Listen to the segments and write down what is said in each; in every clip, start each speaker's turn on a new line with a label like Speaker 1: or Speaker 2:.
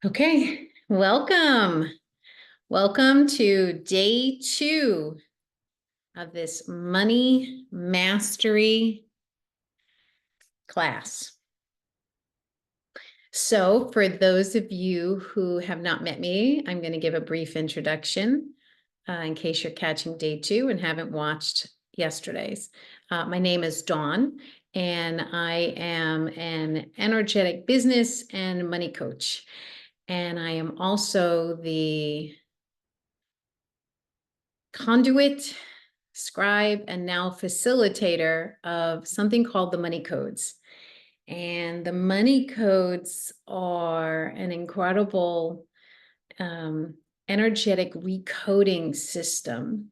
Speaker 1: Okay, welcome. Welcome to day 2 of this money mastery class. So for those of you who have not met me, I'm going to give a brief introduction in case you're catching day 2 and haven't watched yesterday's. My name is Dawn, and I am an energetic business and money coach. And I am also the conduit, scribe, and now facilitator of something called the money codes. And the money codes are an incredible energetic recoding system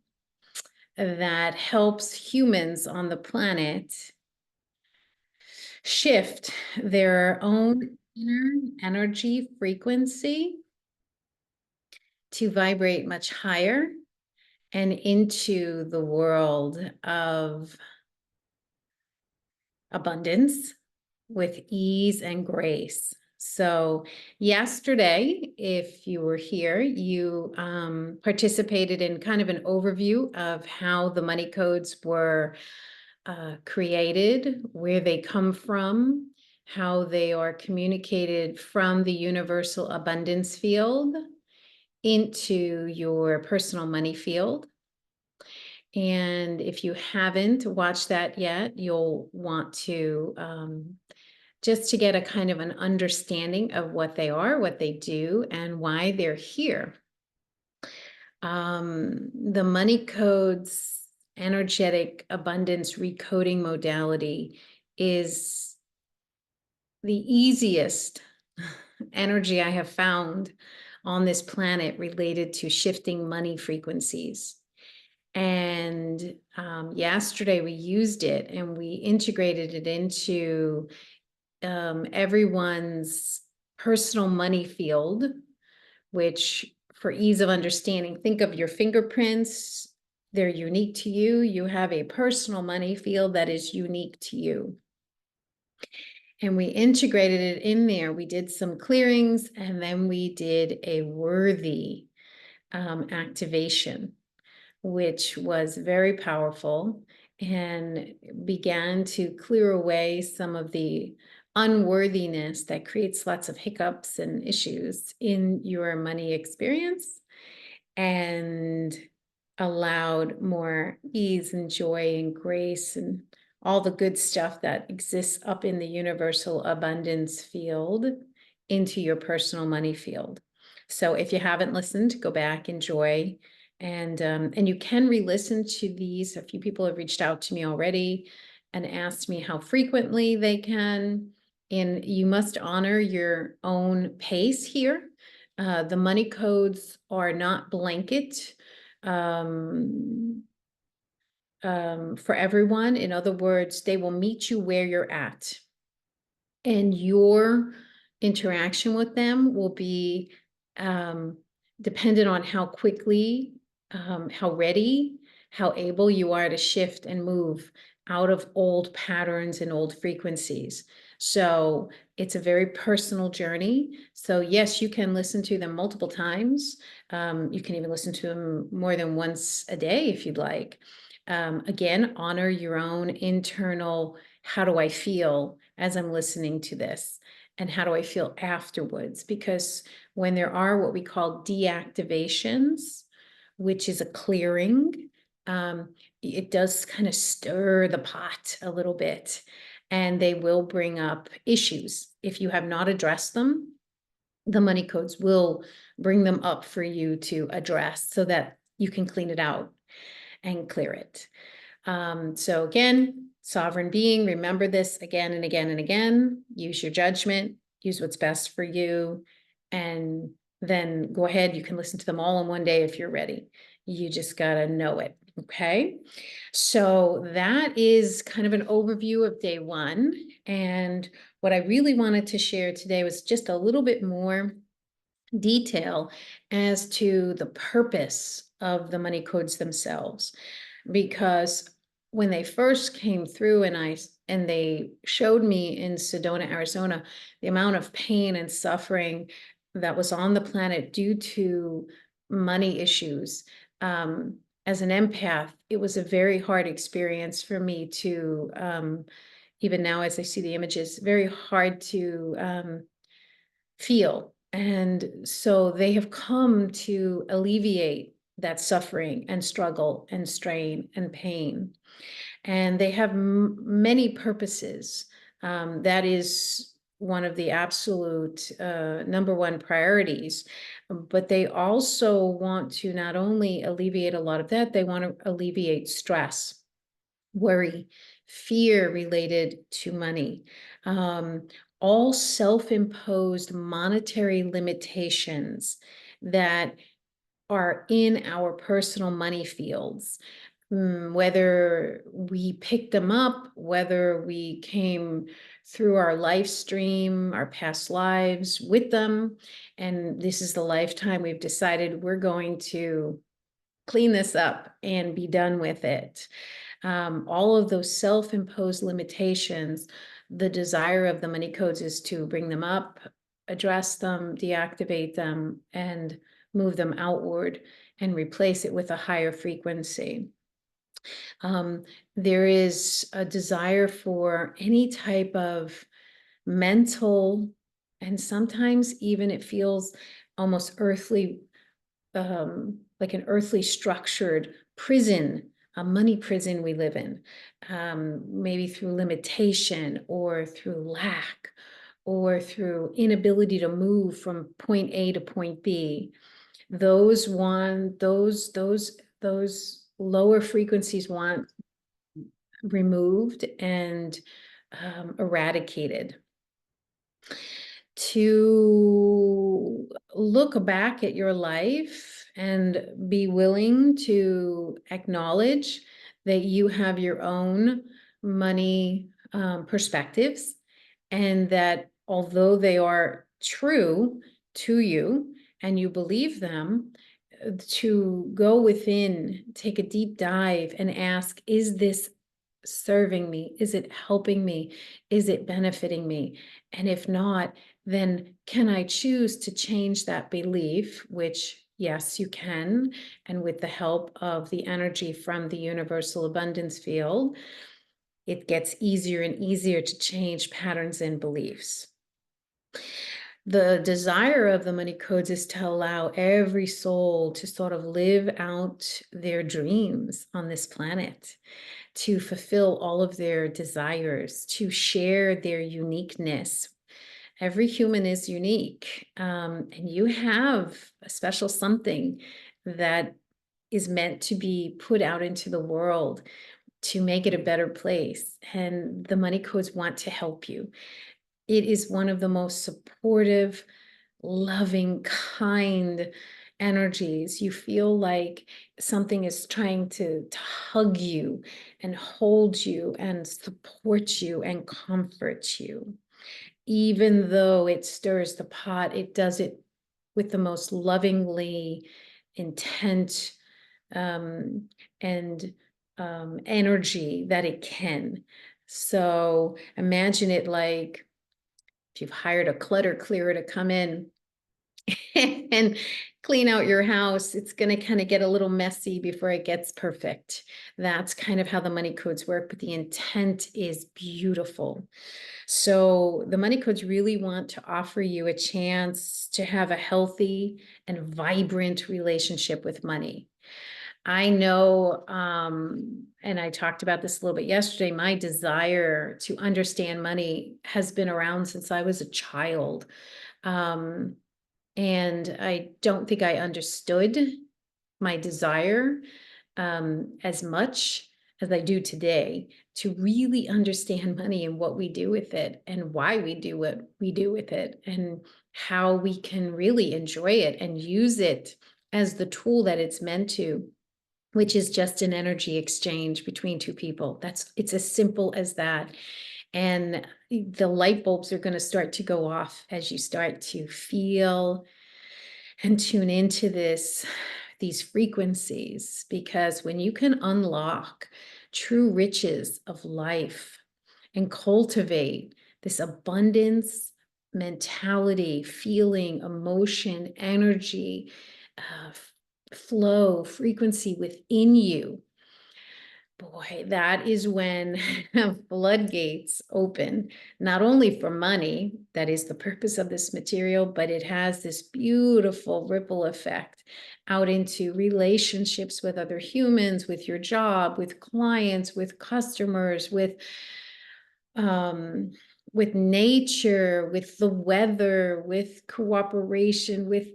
Speaker 1: that helps humans on the planet shift their own inner energy frequency to vibrate much higher and into the world of abundance with ease and grace. So yesterday, if you were here, you participated in kind of an overview of how the money codes were created, where they come from, how they are communicated from the universal abundance field into your personal money field. And if you haven't watched that yet, you'll want to just to get a kind of an understanding of what they are, what they do, and why they're here. The money codes energetic abundance recoding modality is the easiest energy I have found on this planet related to shifting money frequencies. And yesterday we used it and we integrated it into everyone's personal money field, which for ease of understanding, think of your fingerprints. They're unique to you. You have a personal money field that is unique to you. And we integrated it in there. We did some clearings and then we did a worthy activation, which was very powerful and began to clear away some of the unworthiness that creates lots of hiccups and issues in your money experience and allowed more ease and joy and grace and all the good stuff that exists up in the universal abundance field into your personal money field. So if you haven't listened, go back, enjoy. And you can re-listen to these. A few people have reached out to me already and asked me how frequently they can. And you must honor your own pace here. The money codes are not blanket for everyone. In other words, they will meet you where you're at. And your interaction with them will be dependent on how quickly, how ready, how able you are to shift and move out of old patterns and old frequencies. So it's a very personal journey. So yes, you can listen to them multiple times. You can even listen to them more than once a day if you'd like. Again, honor your own internal, how do I feel as I'm listening to this? And how do I feel afterwards? Because when there are what we call deactivations, which is a clearing, it does kind of stir the pot a little bit, and they will bring up issues. If you have not addressed them, the money codes will bring them up for you to address so that you can clean it out and clear it. So again, sovereign being, remember this again and again and again. Use your judgment, use what's best for you, and then go ahead. You can listen to them all in one day if you're ready. You just gotta know it, okay? So that is kind of an overview of day 1. And what I really wanted to share today was just a little bit more detail as to the purpose of the money codes themselves. Because when they first came through and they showed me in Sedona, Arizona, the amount of pain and suffering that was on the planet due to money issues. As an empath, it was a very hard experience for me to, even now as I see the images, very hard to feel. And so they have come to alleviate that suffering and struggle and strain and pain. And they have many purposes. That is one of the absolute number one priorities. But they also want to not only alleviate a lot of that, they want to alleviate stress, worry, fear related to money, all self-imposed monetary limitations that are in our personal money fields. Whether we picked them up, whether we came through our life stream, our past lives with them, and this is the lifetime we've decided we're going to clean this up and be done with it. All of those self-imposed limitations, the desire of the money codes is to bring them up, address them, deactivate them, and move them outward and replace it with a higher frequency. There is a desire for any type of mental, and sometimes even it feels almost earthly, like an earthly structured prison, a money prison we live in, maybe through limitation or through lack or through inability to move from point A to point B. Those lower frequencies want removed and eradicated. To look back at your life and be willing to acknowledge that you have your own money perspectives, and that although they are true to you and you believe them, to go within, take a deep dive and ask, is this serving me? Is it helping me? Is it benefiting me? And if not, then can I choose to change that belief? Which, yes, you can. And with the help of the energy from the universal abundance field, it gets easier and easier to change patterns and beliefs. The desire of the money codes is to allow every soul to sort of live out their dreams on this planet, to fulfill all of their desires, to share their uniqueness. Every human is unique, and you have a special something that is meant to be put out into the world to make it a better place. And the money codes want to help you. It is one of the most supportive, loving, kind energies. You feel like something is trying to hug you and hold you and support you and comfort you. Even though it stirs the pot, it does it with the most lovingly intent and energy that it can. So imagine it like if you've hired a clutter clearer to come in and clean out your house, it's going to kind of get a little messy before it gets perfect. That's kind of how the money codes work, but the intent is beautiful. So the money codes really want to offer you a chance to have a healthy and vibrant relationship with money. I know, and I talked about this a little bit yesterday, my desire to understand money has been around since I was a child. And I don't think I understood my desire as much as I do today to really understand money and what we do with it and why we do what we do with it and how we can really enjoy it and use it as the tool that it's meant to, which is just an energy exchange between two people. It's as simple as that. And the light bulbs are going to start to go off as you start to feel and tune into these frequencies, because when you can unlock true riches of life and cultivate this abundance mentality, feeling, emotion, energy, flow, frequency within you, boy, that is when floodgates open, not only for money, that is the purpose of this material, but it has this beautiful ripple effect out into relationships with other humans, with your job, with clients, with customers, um, with nature, with the weather, with cooperation, with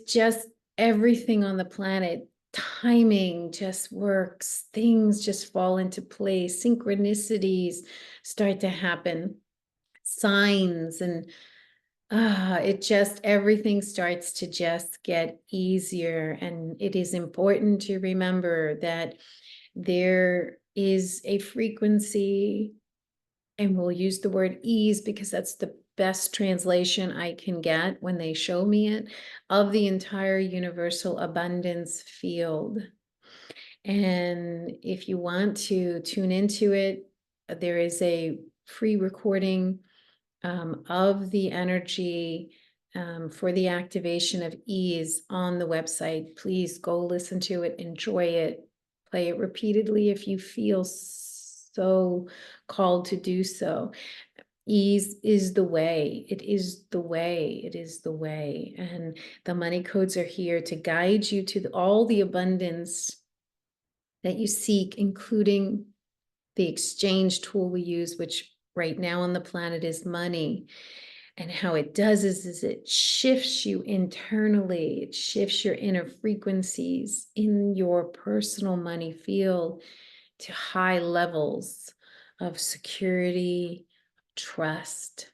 Speaker 1: just everything on the planet. Timing just works. Things just fall into place. Synchronicities start to happen. Signs and everything starts to just get easier. And it is important to remember that there is a frequency, and we'll use the word ease because that's the best translation I can get when they show me it, of the entire universal abundance field. And if you want to tune into it, there is a free recording of the energy for the activation of ease on the website. Please go listen to it, enjoy it, play it repeatedly if you feel so called to do so. Ease is the way. It is the way. It is the way. And the money codes are here to guide you to all the abundance that you seek, including the exchange tool we use, which right now on the planet is money. And how it does is it shifts you internally. It shifts your inner frequencies in your personal money field to high levels of security, trust,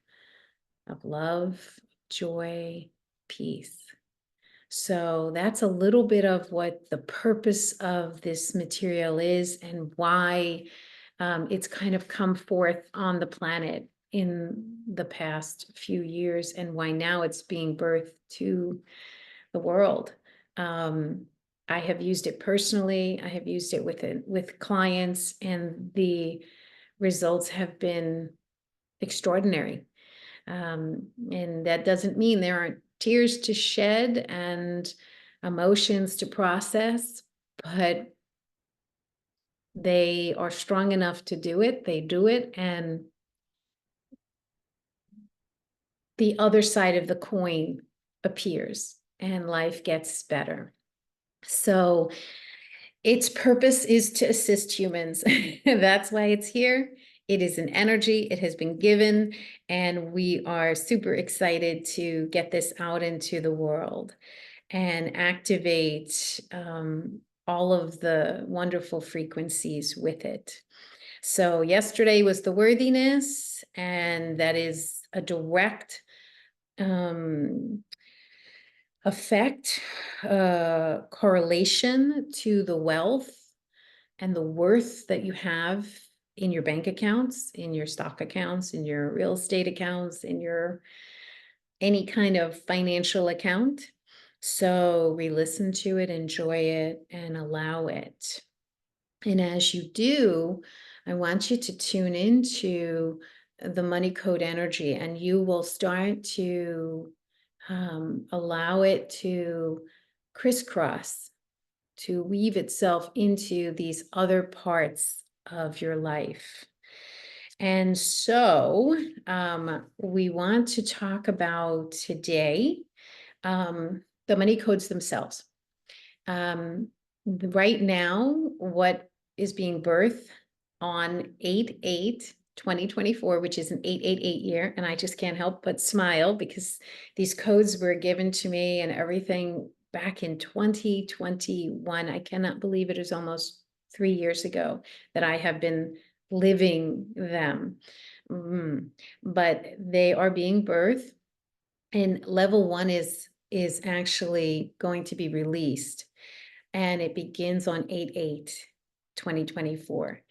Speaker 1: of love, joy, peace. So that's a little bit of what the purpose of this material is and why it's kind of come forth on the planet in the past few years, and why now it's being birthed to the world. I have used it personally. I have used it with clients, and the results have been extraordinary. And that doesn't mean there aren't tears to shed and emotions to process, but they are strong enough to do it. They do it, and the other side of the coin appears and life gets better. So its purpose is to assist humans. That's why it's here. It is an energy. It has been given, and we are super excited to get this out into the world and activate all of the wonderful frequencies with it. So yesterday was the worthiness, and that is a direct effect, correlation to the wealth and the worth that you have in your bank accounts, in your stock accounts, in your real estate accounts, in your any kind of financial account. So re-listen to it, enjoy it, and allow it. And as you do, I want you to tune into the money code energy, and you will start to allow it to crisscross, to weave itself into these other parts of your life. And so we want to talk about today the money codes themselves. Right now, what is being birthed on 8/8/2024, which is an 888 year, and I just can't help but smile because these codes were given to me and everything back in 2021. I cannot believe it is almost 3 years ago that I have been living them. But they are being birthed, and level 1 is actually going to be released, and it begins on 8/8/2024.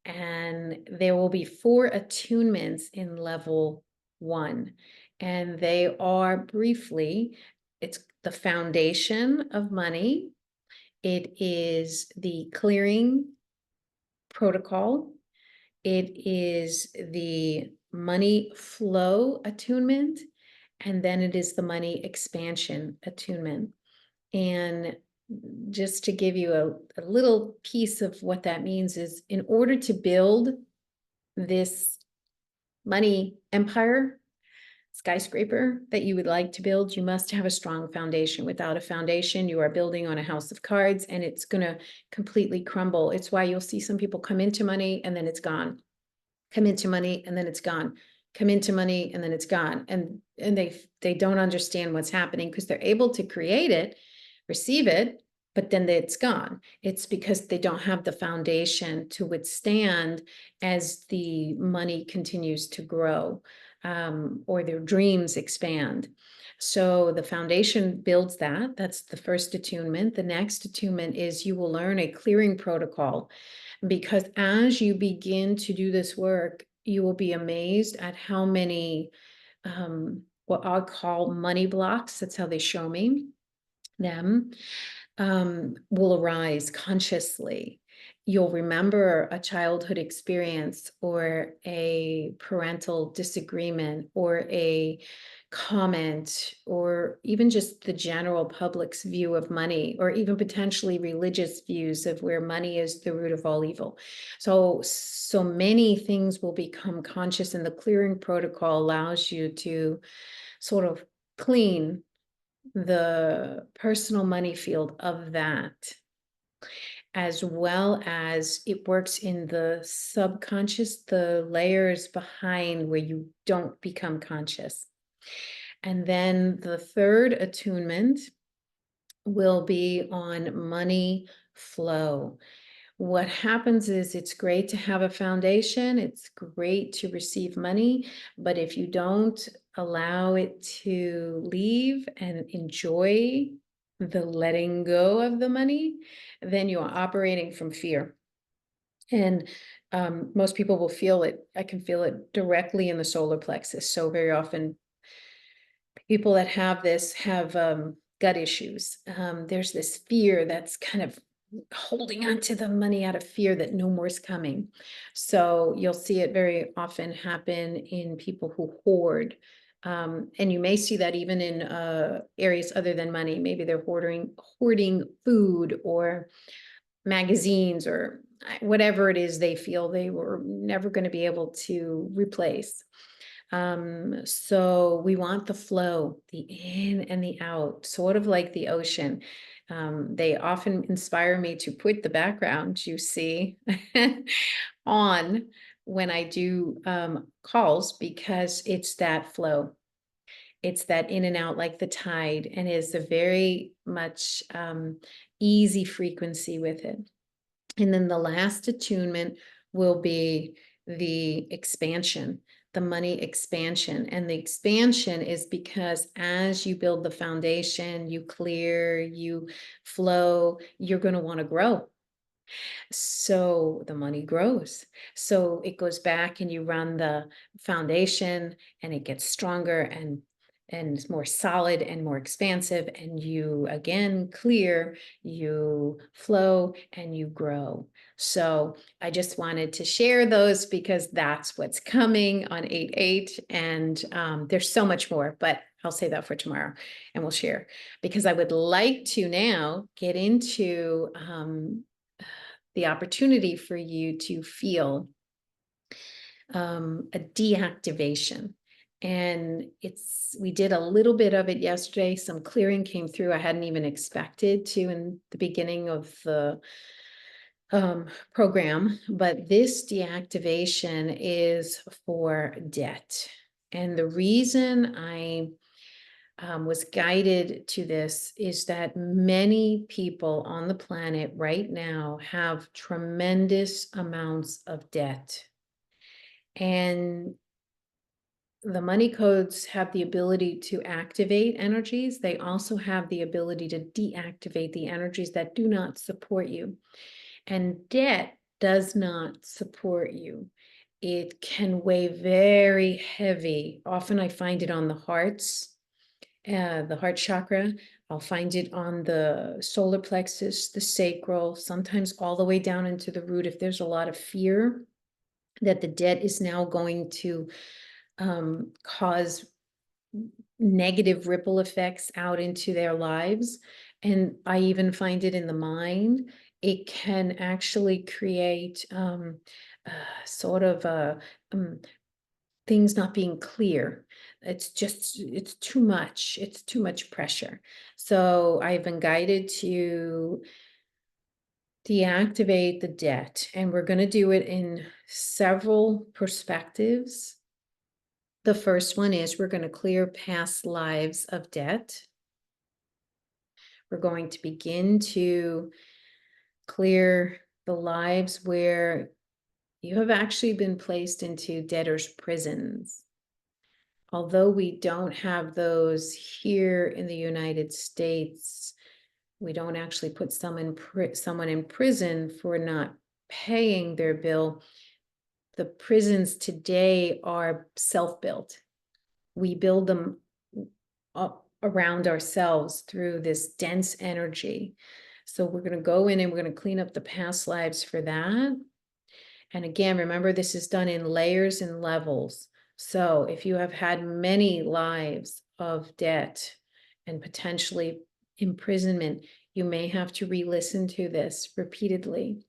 Speaker 1: And there will be 4 attunements in level 1, and they are briefly, it's the foundation of money, it is the clearing protocol, it is the money flow attunement, and then it is the money expansion attunement. And just to give you a little piece of what that means is, in order to build this money empire, skyscraper that you would like to build, you must have a strong foundation. Without a foundation, you are building on a house of cards, and it's going to completely crumble. It's why you'll see some people come into money and then it's gone, come into money and then it's gone, come into money and then it's gone. And they don't understand what's happening, because they're able to create it, receive it, but then it's gone. It's because they don't have the foundation to withstand as the money continues to grow, or their dreams expand. So the foundation builds that. That's the first attunement. The next attunement is you will learn a clearing protocol, because as you begin to do this work, you will be amazed at how many, what I'll call money blocks, that's how they show me them, will arise consciously. You'll remember a childhood experience, or a parental disagreement, or a comment, or even just the general public's view of money, or even potentially religious views of where money is the root of all evil. So many things will become conscious, and the clearing protocol allows you to sort of clean the personal money field of that, as well as it works in the subconscious, the layers behind where you don't become conscious. And then the third attunement will be on money flow. What happens is, it's great to have a foundation, it's great to receive money, but if you don't allow it to leave and enjoy the letting go of the money, then you are operating from fear. And most people will feel it. I can feel it directly in the solar plexus. So very often people that have this have gut issues. There's this fear that's kind of holding on to the money out of fear that no more is coming. So you'll see it very often happen in people who hoard. And you may see that even in areas other than money. Maybe they're hoarding food or magazines, or whatever it is they feel they were never going to be able to replace. So we want the flow, the in and the out, sort of like the ocean. They often inspire me to put the background you see on when I do calls, because it's that flow. It's that in and out like the tide, and is a very much easy frequency with it. And then the last attunement will be the expansion, the money expansion. And the expansion is because as you build the foundation, you clear, you flow, you're going to want to grow. So the money grows. So it goes back and you run the foundation, and it gets stronger and more solid and more expansive, and you again clear, you flow, and you grow. So I just wanted to share those, because that's what's coming on 8/8, and there's so much more, but I'll save that for tomorrow and we'll share, because I would like to now get into the opportunity for you to feel a deactivation. And we did a little bit of it yesterday. Some clearing came through I hadn't even expected to in the beginning of the program. But this deactivation is for debt. And the reason I was guided to this is that many people on the planet right now have tremendous amounts of debt. And the money codes have the ability to activate energies. They also have the ability to deactivate the energies that do not support you. And debt does not support you. It can weigh very heavy. Often I find it on the hearts, the heart chakra. I'll find it on the solar plexus, the sacral, sometimes all the way down into the root if there's a lot of fear that the debt is now going to cause negative ripple effects out into their lives. And I even find it in the mind. It can actually create sort of things not being clear. It's too much. It's too much pressure. So I've been guided to deactivate the debt, and we're going to do it in several perspectives. The first one is we're going to clear past lives of debt. We're going to begin to clear the lives where you have actually been placed into debtors' prisons. Although we don't have those here in the United States, we don't actually put someone in prison for not paying their bill. The prisons today are self-built. We build them up around ourselves through this dense energy. So we're going to go in and we're going to clean up the past lives for that. And again, remember, this is done in layers and levels. So if you have had many lives of debt and potentially imprisonment, you may have to re-listen to this repeatedly.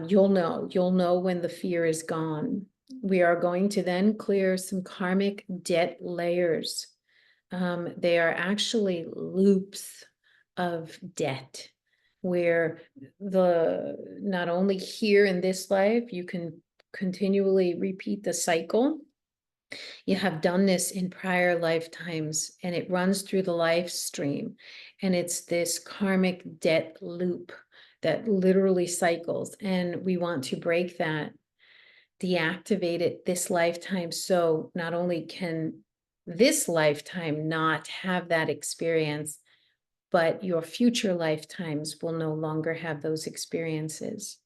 Speaker 1: You'll know when the fear is gone. We are going to then clear some karmic debt layers. They are actually loops of debt where not only here in this life, you can continually repeat the cycle. You have done this in prior lifetimes, and it runs through the life stream. And it's this karmic debt loop that literally cycles. And we want to break that, deactivate it this lifetime. So not only can this lifetime not have that experience, but your future lifetimes will no longer have those experiences.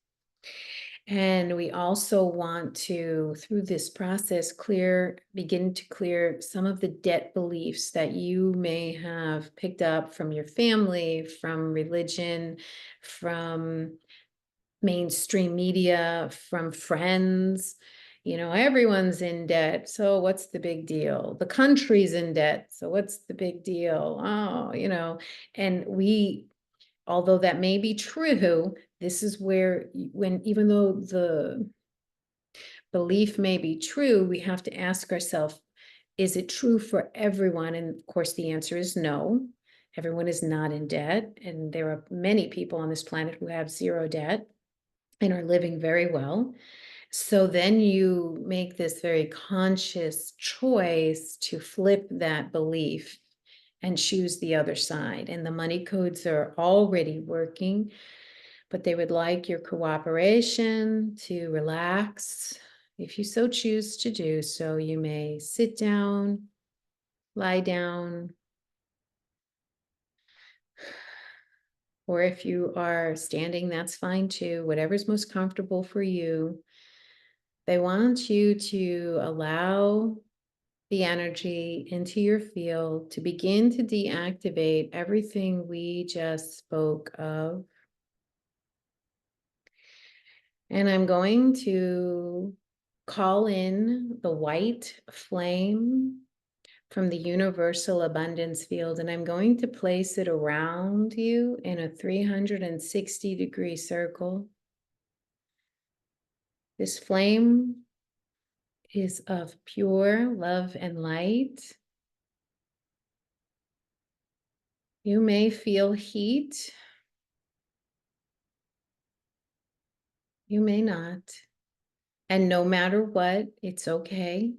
Speaker 1: And we also want to, through this process, begin to clear some of the debt beliefs that you may have picked up from your family, from religion, from mainstream media, from friends. Everyone's in debt, so what's the big deal? The country's in debt, so what's the big deal? Oh, and although that may be true, this is where even though the belief may be true, we have to ask ourselves, is it true for everyone? And of course, the answer is no. Everyone is not in debt, and there are many people on this planet who have zero debt and are living very well. So then you make this very conscious choice to flip that belief and choose the other side. And the money codes are already working, but they would like your cooperation to relax. If you so choose to do so, you may sit down, lie down, or if you are standing, that's fine too, whatever's most comfortable for you. They want you to allow the energy into your field to begin to deactivate everything we just spoke of. And I'm going to call in the white flame from the universal abundance field, and I'm going to place it around you in a 360-degree circle. This flame is of pure love and light. You may feel heat. You may not. And no matter what, it's okay.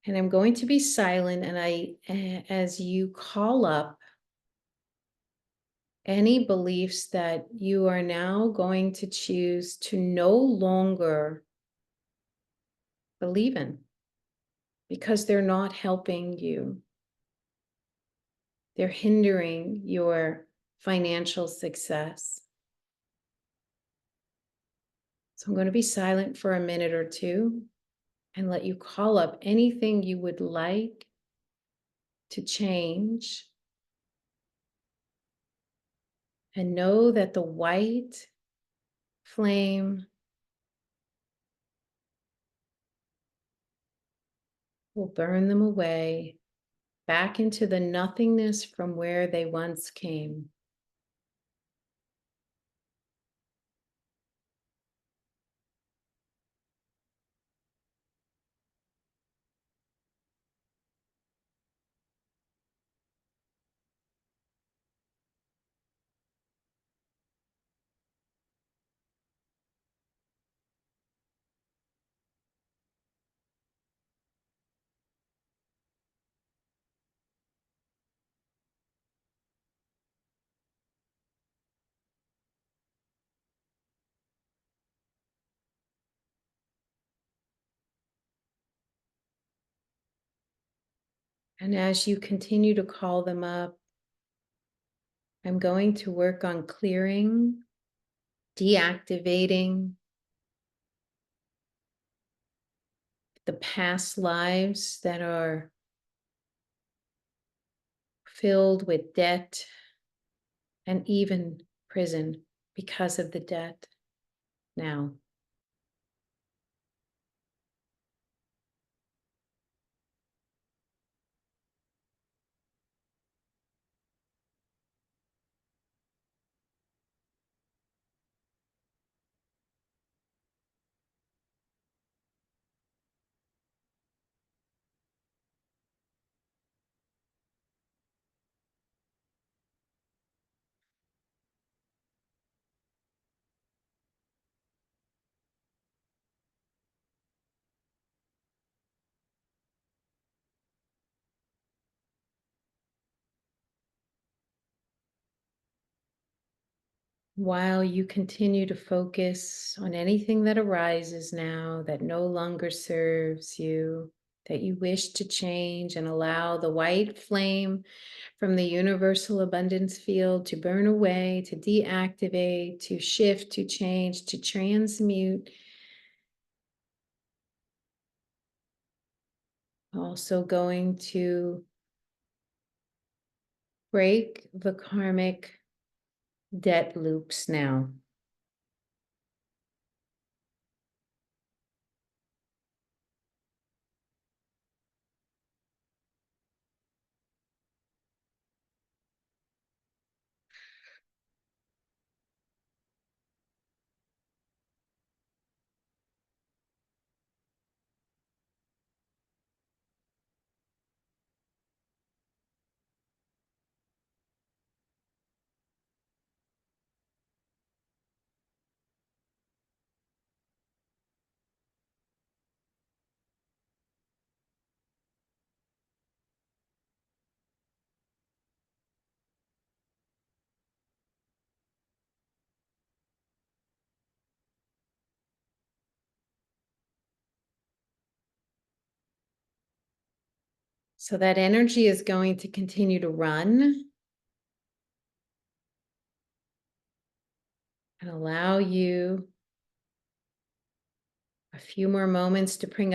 Speaker 1: And I'm going to be silent, and as you call up any beliefs that you are now going to choose to no longer believe in, because they're not helping you. They're hindering your financial success. So I'm going to be silent for a minute or two and let you call up anything you would like to change. And know that the white flame will burn them away back into the nothingness from where they once came. And as you continue to call them up, I'm going to work on clearing, deactivating the past lives that are filled with debt and even prison because of the debt now. While you continue to focus on anything that arises now that no longer serves you, that you wish to change, and allow the white flame from the universal abundance field to burn away, to deactivate, to shift, to change, to transmute. Also going to break the karmic debt loops now. So that energy is going to continue to run and allow you a few more moments to bring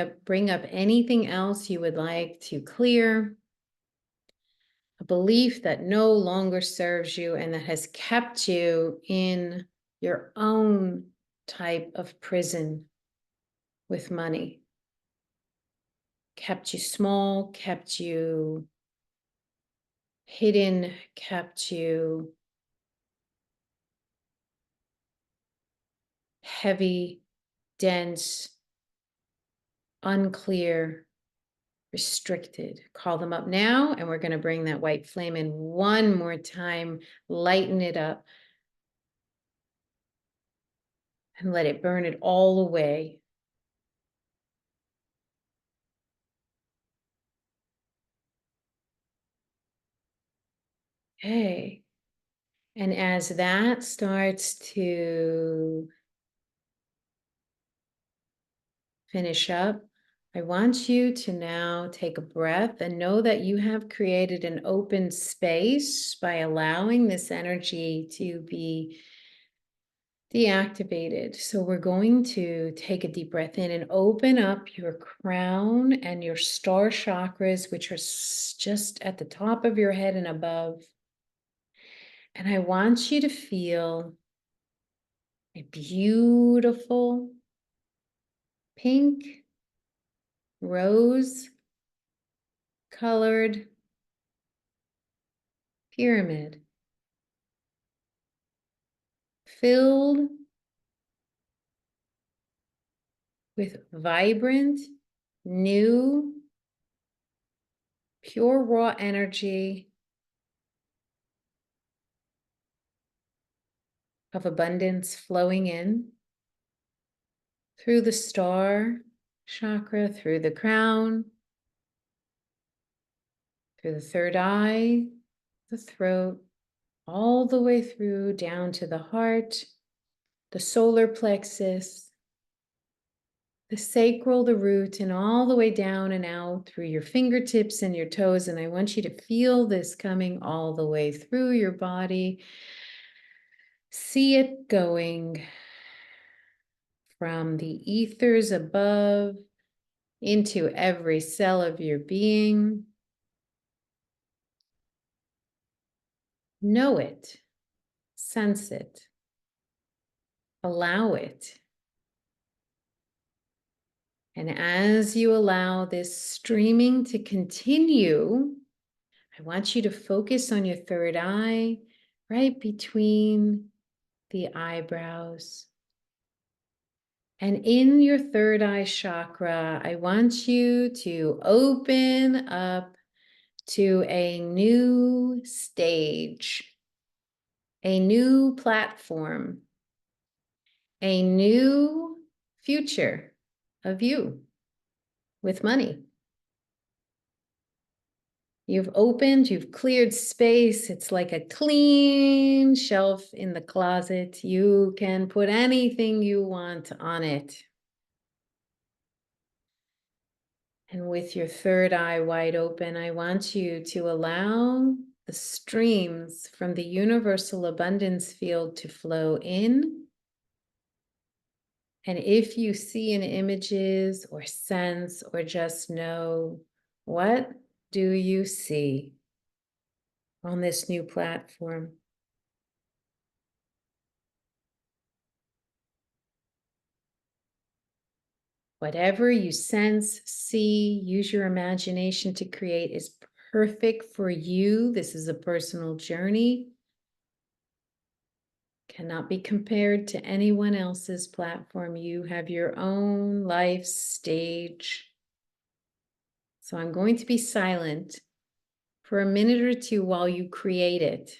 Speaker 1: up anything else you would like to clear, a belief that no longer serves you and that has kept you in your own type of prison with money, kept you small, kept you hidden, kept you heavy, dense, unclear, restricted. Call them up now, and we're going to bring that white flame in one more time, lighten it up, and let it burn it all away. Okay. And as that starts to finish up, I want you to now take a breath and know that you have created an open space by allowing this energy to be deactivated. So we're going to take a deep breath in and open up your crown and your star chakras, which are just at the top of your head and above. And I want you to feel a beautiful pink, rose colored pyramid filled with vibrant, new, pure raw energy of abundance flowing in through the star chakra, through the crown, through the third eye, the throat, all the way through down to the heart, the solar plexus, the sacral, the root, and all the way down and out through your fingertips and your toes. And I want you to feel this coming all the way through your body. See it going from the ethers above into every cell of your being. Know it, sense it, allow it. And as you allow this streaming to continue, I want you to focus on your third eye, right between the eyebrows. And in your third eye chakra, I want you to open up to a new stage, a new platform, a new future of you with money. You've opened, you've cleared space. It's like a clean shelf in the closet. You can put anything you want on it. And with your third eye wide open, I want you to allow the streams from the universal abundance field to flow in. And if you see in images or sense or just know, what do you see on this new platform? Whatever you sense, see, use your imagination to create is perfect for you. This is a personal journey. Cannot be compared to anyone else's platform. You have your own life stage. So I'm going to be silent for a minute or two while you create it.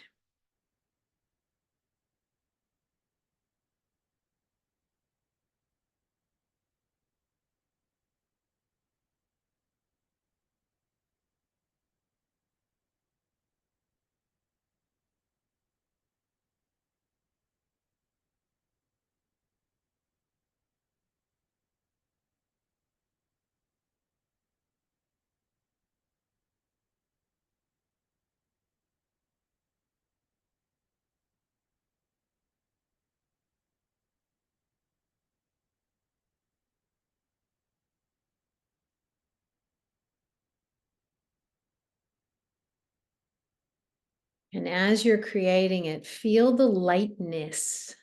Speaker 1: And as you're creating it, feel the lightness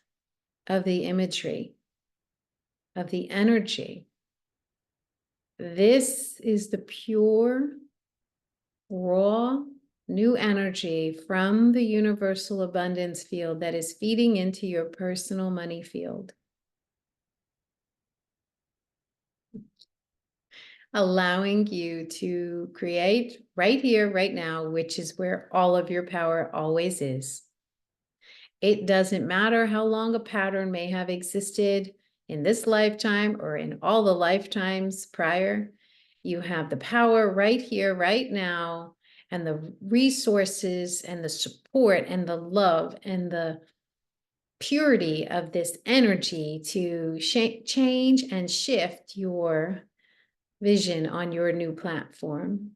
Speaker 1: of the imagery, of the energy. This is the pure, raw, new energy from the universal abundance field that is feeding into your personal money field. Allowing you to create right here, right now, which is where all of your power always is. It doesn't matter how long a pattern may have existed in this lifetime or in all the lifetimes prior. You have the power right here, right now, and the resources and the support and the love and the purity of this energy to change and shift your vision on your new platform.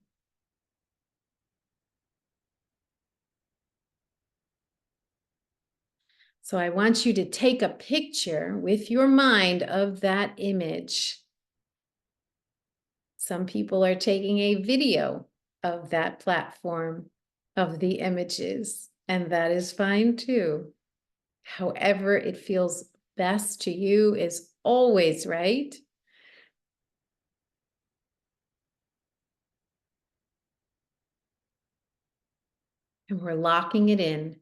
Speaker 1: So I want you to take a picture with your mind of that image. Some people are taking a video of that platform, of the images, and that is fine too. However it feels best to you is always right. And we're locking it in.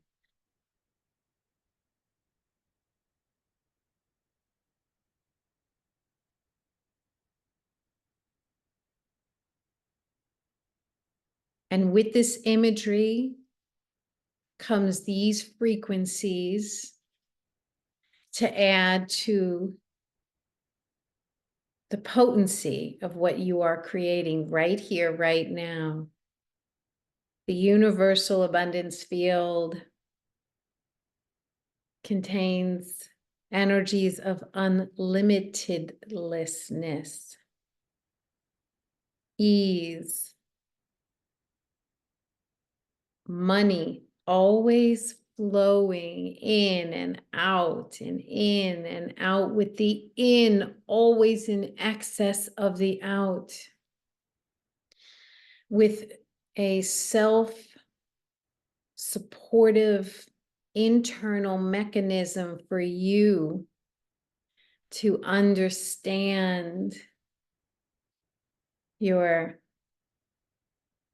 Speaker 1: And with this imagery comes these frequencies to add to the potency of what you are creating right here, right now. The universal abundance field contains energies of unlimitedlessness, ease, money always flowing in and out and in and out, with the in always in excess of the out, with a self-supportive internal mechanism for you to understand your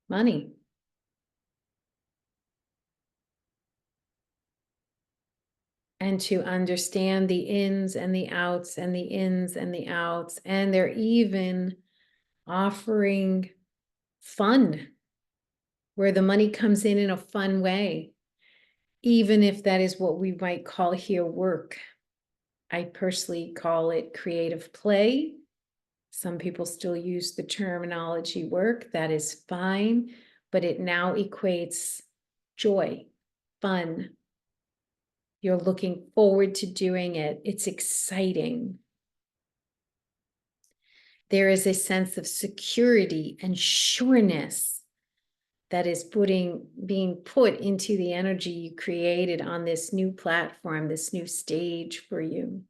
Speaker 1: money. And to understand the ins and the outs and the ins and the outs. And they're even offering fun, where the money comes in a fun way, even if that is what we might call here work. I personally call it creative play. Some people still use the terminology work. That is fine, but it now equates joy, fun. You're looking forward to doing it. It's exciting. There is a sense of security and sureness that is being put into the energy you created on this new platform, this new stage for you.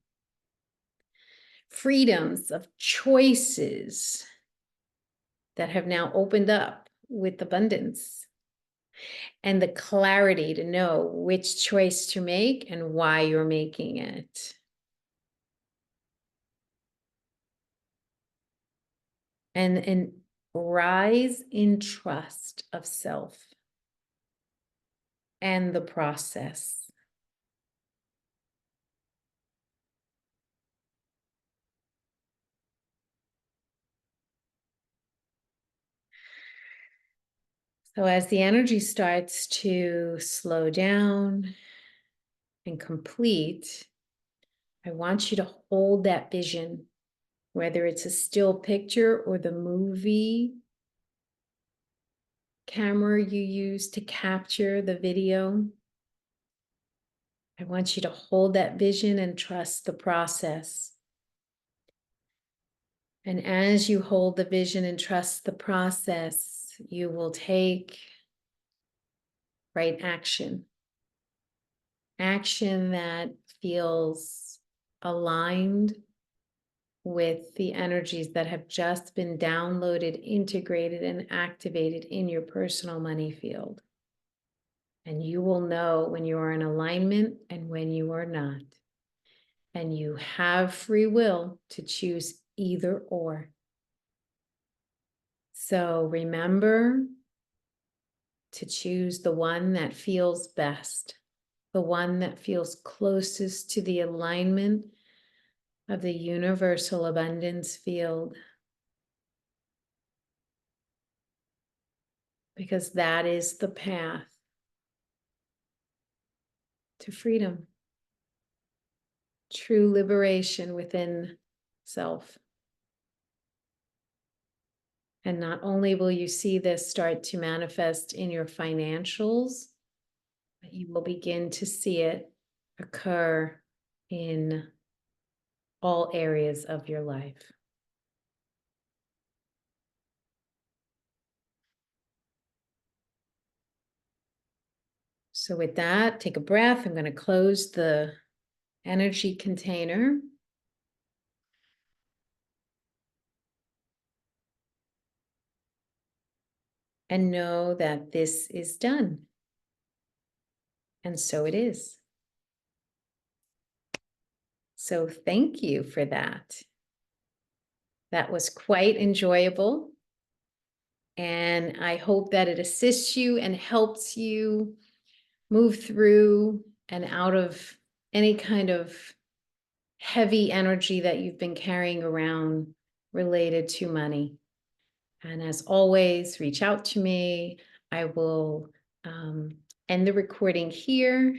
Speaker 1: Freedoms of choices that have now opened up with abundance, and the clarity to know which choice to make and why you're making it. And rise in trust of self and the process. So as the energy starts to slow down and complete, I want you to hold that vision, whether it's a still picture or the movie camera you use to capture the video. I want you to hold that vision and trust the process. And as you hold the vision and trust the process, you will take right action. Action that feels aligned with the energies that have just been downloaded, integrated, and activated in your personal money field. And you will know when you are in alignment and when you are not. And you have free will to choose either or. So remember to choose the one that feels best, the one that feels closest to the alignment of the universal abundance field. Because that is the path to freedom, true liberation within self. And not only will you see this start to manifest in your financials, but you will begin to see it occur in all areas of your life. So with that, take a breath. I'm going to close the energy container. And know that this is done. And so it is. So thank you for that. That was quite enjoyable. And I hope that it assists you and helps you move through and out of any kind of heavy energy that you've been carrying around related to money. And as always, reach out to me. I will end the recording here.